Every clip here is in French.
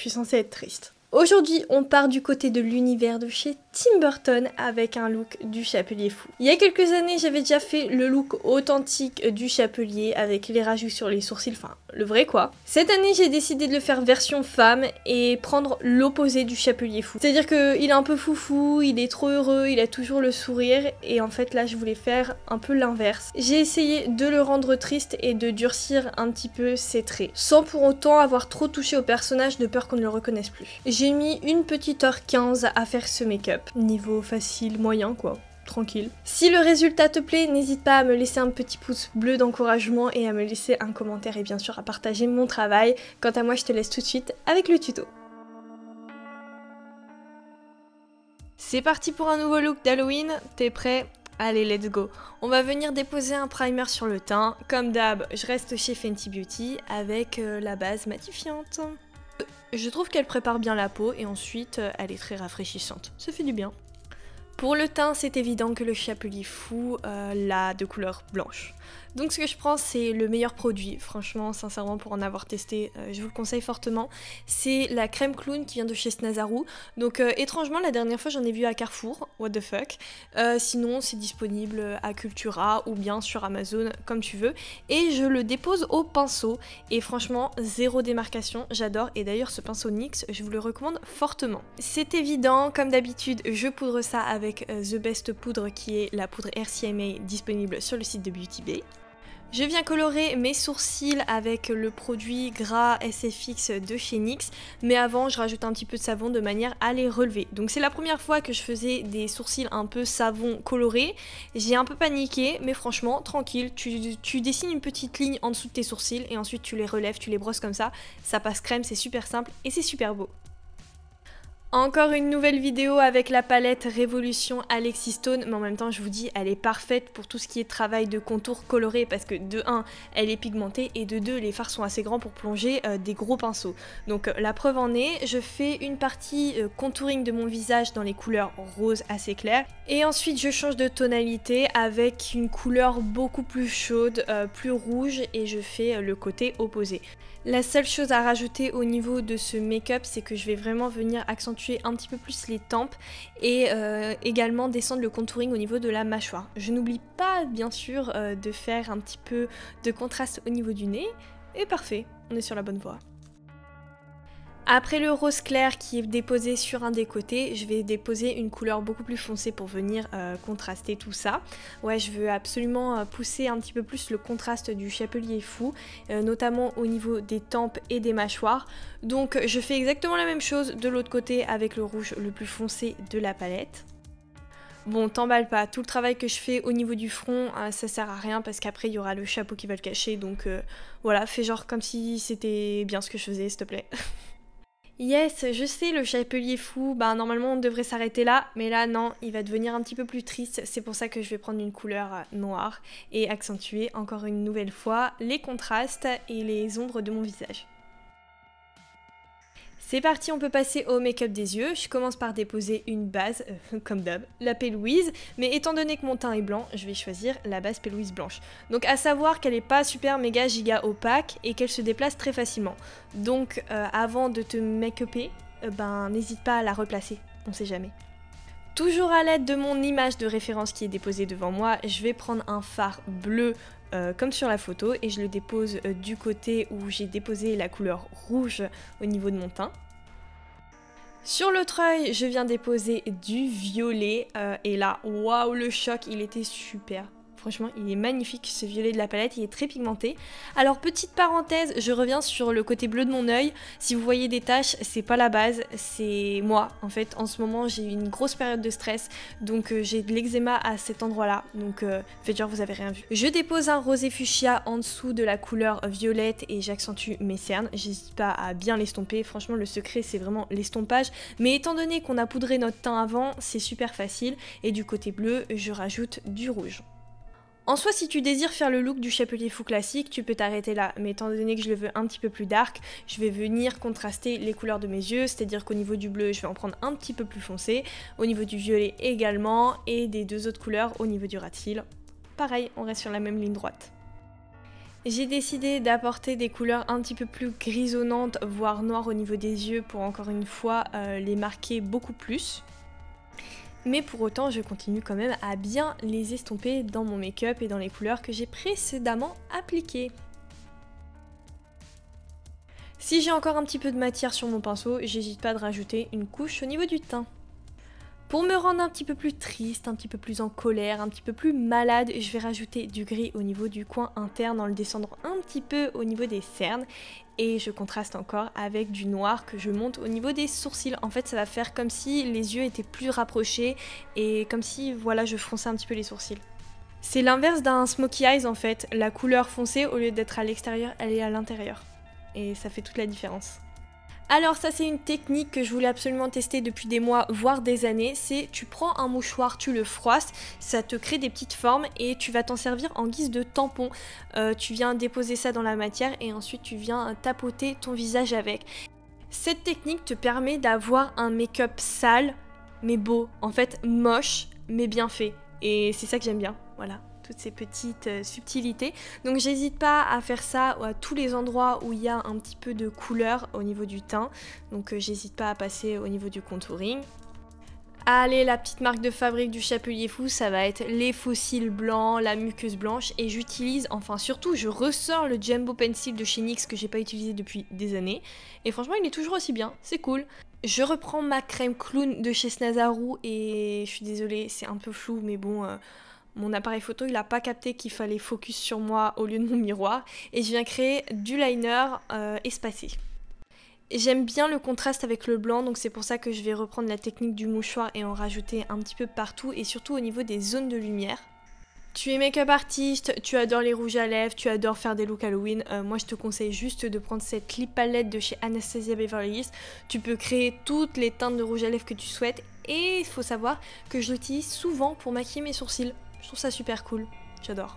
suis censée être triste. Aujourd'hui, on part du côté de l'univers de chez Tim Burton avec un look du Chapelier Fou. Il y a quelques années, j'avais déjà fait le look authentique du Chapelier avec les rajouts sur les sourcils, enfin le vrai quoi. Cette année, j'ai décidé de le faire version femme et prendre l'opposé du Chapelier Fou. C'est-à-dire qu'il est un peu foufou, il est trop heureux, il a toujours le sourire et en fait là, je voulais faire un peu l'inverse. J'ai essayé de le rendre triste et de durcir un petit peu ses traits, sans pour autant avoir trop touché au personnage de peur qu'on ne le reconnaisse plus. J'ai mis une petite heure 15 à faire ce make-up. Niveau facile, moyen quoi, tranquille. Si le résultat te plaît, n'hésite pas à me laisser un petit pouce bleu d'encouragement et à me laisser un commentaire et bien sûr à partager mon travail. Quant à moi, je te laisse tout de suite avec le tuto. C'est parti pour un nouveau look d'Halloween, t'es prêt? Allez, let's go. On va venir déposer un primer sur le teint. Comme d'hab, je reste chez Fenty Beauty avec la base matifiante. Je trouve qu'elle prépare bien la peau et ensuite elle est très rafraîchissante. Ça fait du bien. Pour le teint, c'est évident que le Chapelier Fou l'a de couleur blanche. Donc ce que je prends, c'est le meilleur produit. Franchement, sincèrement, pour en avoir testé, je vous le conseille fortement. C'est la crème clown qui vient de chez Snazaroo. Donc étrangement, la dernière fois, j'en ai vu à Carrefour. What the fuck. Sinon, c'est disponible à Cultura ou bien sur Amazon, comme tu veux. Et je le dépose au pinceau. Et franchement, zéro démarcation. J'adore. Et d'ailleurs, ce pinceau NYX, je vous le recommande fortement. C'est évident, comme d'habitude, je poudre ça avec The Best Poudre, qui est la poudre RCMA disponible sur le site de Beauty Bay. Je viens colorer mes sourcils avec le produit gras SFX de chez NYX, mais avant je rajoute un petit peu de savon de manière à les relever. Donc c'est la première fois que je faisais des sourcils un peu savon coloré. J'ai un peu paniqué, mais franchement tranquille, tu dessines une petite ligne en dessous de tes sourcils et ensuite tu les relèves, tu les brosses comme ça passe crème, c'est super simple et c'est super beau. Encore une nouvelle vidéo avec la palette Révolution Alexis Stone, mais en même temps je vous dis elle est parfaite pour tout ce qui est travail de contour coloré parce que de 1 elle est pigmentée et de 2 les fards sont assez grands pour plonger des gros pinceaux. Donc la preuve en est, je fais une partie contouring de mon visage dans les couleurs roses assez claires et ensuite je change de tonalité avec une couleur beaucoup plus chaude, plus rouge et je fais le côté opposé. La seule chose à rajouter au niveau de ce make-up, c'est que je vais vraiment venir accentuer un petit peu plus les tempes et également descendre le contouring au niveau de la mâchoire. Je n'oublie pas bien sûr de faire un petit peu de contraste au niveau du nez et parfait, on est sur la bonne voie. Après le rose clair qui est déposé sur un des côtés, je vais déposer une couleur beaucoup plus foncée pour venir contraster tout ça. Ouais, je veux absolument pousser un petit peu plus le contraste du Chapelier Fou, notamment au niveau des tempes et des mâchoires. Donc je fais exactement la même chose de l'autre côté avec le rouge le plus foncé de la palette. Bon, t'emballe pas, tout le travail que je fais au niveau du front, ça sert à rien parce qu'après il y aura le chapeau qui va le cacher. Donc voilà, fais genre comme si c'était bien ce que je faisais, s'il te plaît. Yes, je sais, le Chapelier Fou, bah normalement on devrait s'arrêter là, mais là non, il va devenir un petit peu plus triste, c'est pour ça que je vais prendre une couleur noire et accentuer encore une nouvelle fois les contrastes et les ombres de mon visage. C'est parti, on peut passer au make-up des yeux. Je commence par déposer une base, comme d'hab, la P-Louise. Mais étant donné que mon teint est blanc, je vais choisir la base P-Louise blanche. Donc à savoir qu'elle n'est pas super méga giga opaque et qu'elle se déplace très facilement. Donc avant de te make-upper, n'hésite pas à la replacer, on sait jamais. Toujours à l'aide de mon image de référence qui est déposée devant moi, je vais prendre un fard bleu comme sur la photo et je le dépose du côté où j'ai déposé la couleur rouge au niveau de mon teint. Sur l'autre œil, je viens déposer du violet et là, waouh, le choc, il était super. Franchement, il est magnifique ce violet de la palette, il est très pigmenté. Alors petite parenthèse, je reviens sur le côté bleu de mon œil. Si vous voyez des taches, c'est pas la base, c'est moi. En fait, en ce moment, j'ai eu une grosse période de stress, donc j'ai de l'eczéma à cet endroit-là. Donc faites genre vous avez rien vu. Je dépose un rosé fuchsia en dessous de la couleur violette et j'accentue mes cernes. J'hésite pas à bien l'estomper. Franchement, le secret, c'est vraiment l'estompage. Mais étant donné qu'on a poudré notre teint avant, c'est super facile. Et du côté bleu, je rajoute du rouge. En soi, si tu désires faire le look du Chapelier Fou classique, tu peux t'arrêter là, mais étant donné que je le veux un petit peu plus dark, je vais venir contraster les couleurs de mes yeux, c'est-à-dire qu'au niveau du bleu, je vais en prendre un petit peu plus foncé, au niveau du violet également, et des deux autres couleurs au niveau du ras de cils. Pareil, on reste sur la même ligne droite. J'ai décidé d'apporter des couleurs un petit peu plus grisonnantes, voire noires au niveau des yeux pour encore une fois les marquer beaucoup plus. Mais pour autant, je continue quand même à bien les estomper dans mon make-up et dans les couleurs que j'ai précédemment appliquées. Si j'ai encore un petit peu de matière sur mon pinceau, j'hésite pas de rajouter une couche au niveau du teint. Pour me rendre un petit peu plus triste, un petit peu plus en colère, un petit peu plus malade, je vais rajouter du gris au niveau du coin interne en le descendant un petit peu au niveau des cernes. Et je contraste encore avec du noir que je monte au niveau des sourcils. En fait, ça va faire comme si les yeux étaient plus rapprochés et comme si, voilà, je fronçais un petit peu les sourcils. C'est l'inverse d'un smokey eyes en fait. La couleur foncée, au lieu d'être à l'extérieur, elle est à l'intérieur. Et ça fait toute la différence. Alors ça c'est une technique que je voulais absolument tester depuis des mois voire des années, c'est tu prends un mouchoir, tu le froisses, ça te crée des petites formes et tu vas t'en servir en guise de tampon. Tu viens déposer ça dans la matière et ensuite tu viens tapoter ton visage avec. Cette technique te permet d'avoir un make-up sale mais beau, en fait moche mais bien fait et c'est ça que j'aime bien, voilà. Toutes ces petites subtilités. Donc j'hésite pas à faire ça à tous les endroits où il y a un petit peu de couleur au niveau du teint. Donc j'hésite pas à passer au niveau du contouring. Allez, la petite marque de fabrique du Chapelier Fou, ça va être les faux cils blancs, la muqueuse blanche. Et j'utilise, enfin surtout, je ressors le Jumbo Pencil de chez NYX que j'ai pas utilisé depuis des années. Et franchement, il est toujours aussi bien, c'est cool. Je reprends ma crème clown de chez Snazaroo et je suis désolée, c'est un peu flou, mais bon... Mon appareil photo, il n'a pas capté qu'il fallait focus sur moi au lieu de mon miroir. Et je viens créer du liner espacé. J'aime bien le contraste avec le blanc, donc c'est pour ça que je vais reprendre la technique du mouchoir et en rajouter un petit peu partout, et surtout au niveau des zones de lumière. Tu es make-up artiste, tu adores les rouges à lèvres, tu adores faire des looks Halloween, moi je te conseille juste de prendre cette lip palette de chez Anastasia Beverly Hills. Tu peux créer toutes les teintes de rouge à lèvres que tu souhaites, et il faut savoir que je l'utilise souvent pour maquiller mes sourcils. Je trouve ça super cool, j'adore.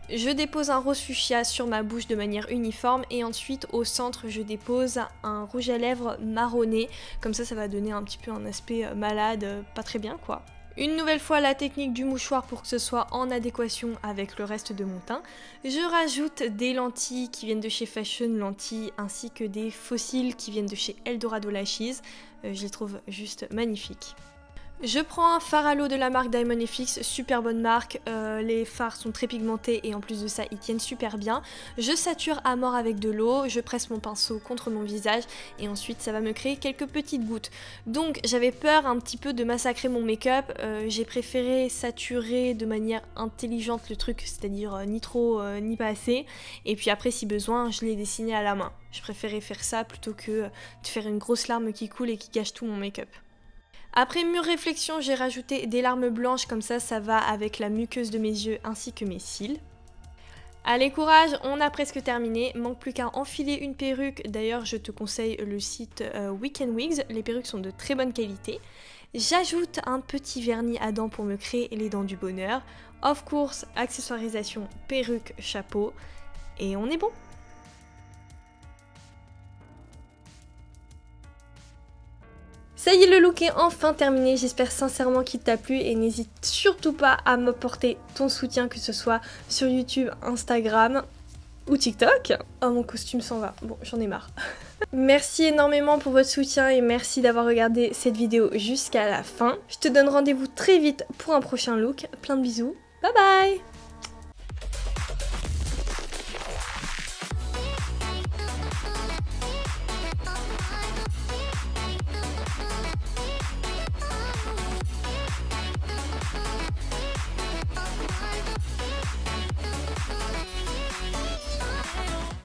Je dépose un rose fuchsia sur ma bouche de manière uniforme et ensuite au centre je dépose un rouge à lèvres marronné. Comme ça va donner un petit peu un aspect malade, pas très bien quoi. Une nouvelle fois la technique du mouchoir pour que ce soit en adéquation avec le reste de mon teint. Je rajoute des lentilles qui viennent de chez Fashion Lentilles ainsi que des fossiles qui viennent de chez Eldorado Lashes. Je les trouve juste magnifiques. Je prends un fard à l'eau de la marque Diamond FX, super bonne marque, les fards sont très pigmentés et en plus de ça ils tiennent super bien. Je sature à mort avec de l'eau, je presse mon pinceau contre mon visage et ensuite ça va me créer quelques petites gouttes. Donc j'avais peur un petit peu de massacrer mon make-up, j'ai préféré saturer de manière intelligente le truc, c'est-à-dire ni trop ni pas assez. Et puis après si besoin je l'ai dessiné à la main. Je préférais faire ça plutôt que de faire une grosse larme qui coule et qui gâche tout mon make-up. Après mûre réflexion, j'ai rajouté des larmes blanches, comme ça va avec la muqueuse de mes yeux ainsi que mes cils. Allez courage, on a presque terminé, manque plus qu'à enfiler une perruque, d'ailleurs je te conseille le site Weekend Wigs, les perruques sont de très bonne qualité. J'ajoute un petit vernis à dents pour me créer les dents du bonheur, of course, accessoirisation, perruque, chapeau, et on est bon. Ça y est, le look est enfin terminé, j'espère sincèrement qu'il t'a plu et n'hésite surtout pas à m'apporter ton soutien, que ce soit sur YouTube, Instagram ou TikTok. Oh, mon costume s'en va, bon j'en ai marre. Merci énormément pour votre soutien et merci d'avoir regardé cette vidéo jusqu'à la fin. Je te donne rendez-vous très vite pour un prochain look, plein de bisous, bye bye.